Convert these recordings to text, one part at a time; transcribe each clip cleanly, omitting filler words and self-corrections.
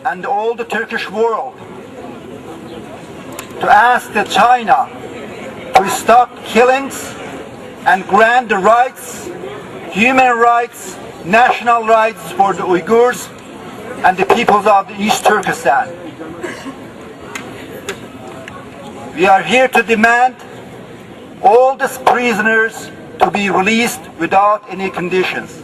and all the Turkish world to ask that China to stop killings and grant the rights, human rights, national rights for the Uighurs and the peoples of the East Turkestan. We are here to demand all these prisoners to be released without any conditions.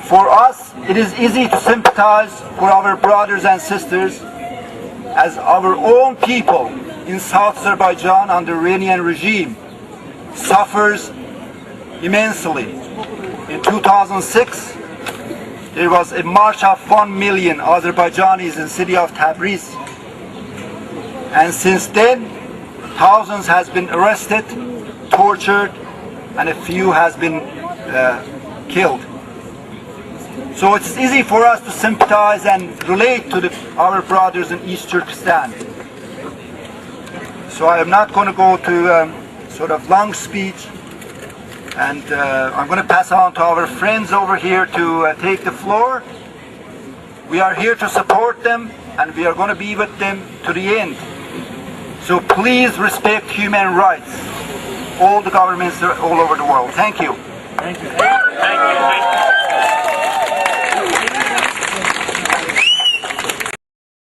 For us, it is easy to sympathize for our brothers and sisters as our own people in South Azerbaijan under Iranian regime suffers immensely. In 2006, there was a march of 1 million Azerbaijanis in the city of Tabriz. And since then, thousands has been arrested, tortured, and a few has been killed. So it's easy for us to sympathize and relate to our brothers in East Turkestan. So I am not going to go to sort of long speech, and I'm going to pass on to our friends over here to take the floor. We are here to support them, and we are going to be with them to the end. So please respect human rights, all the governments all over the world. Thank you. Thank you. Thank you.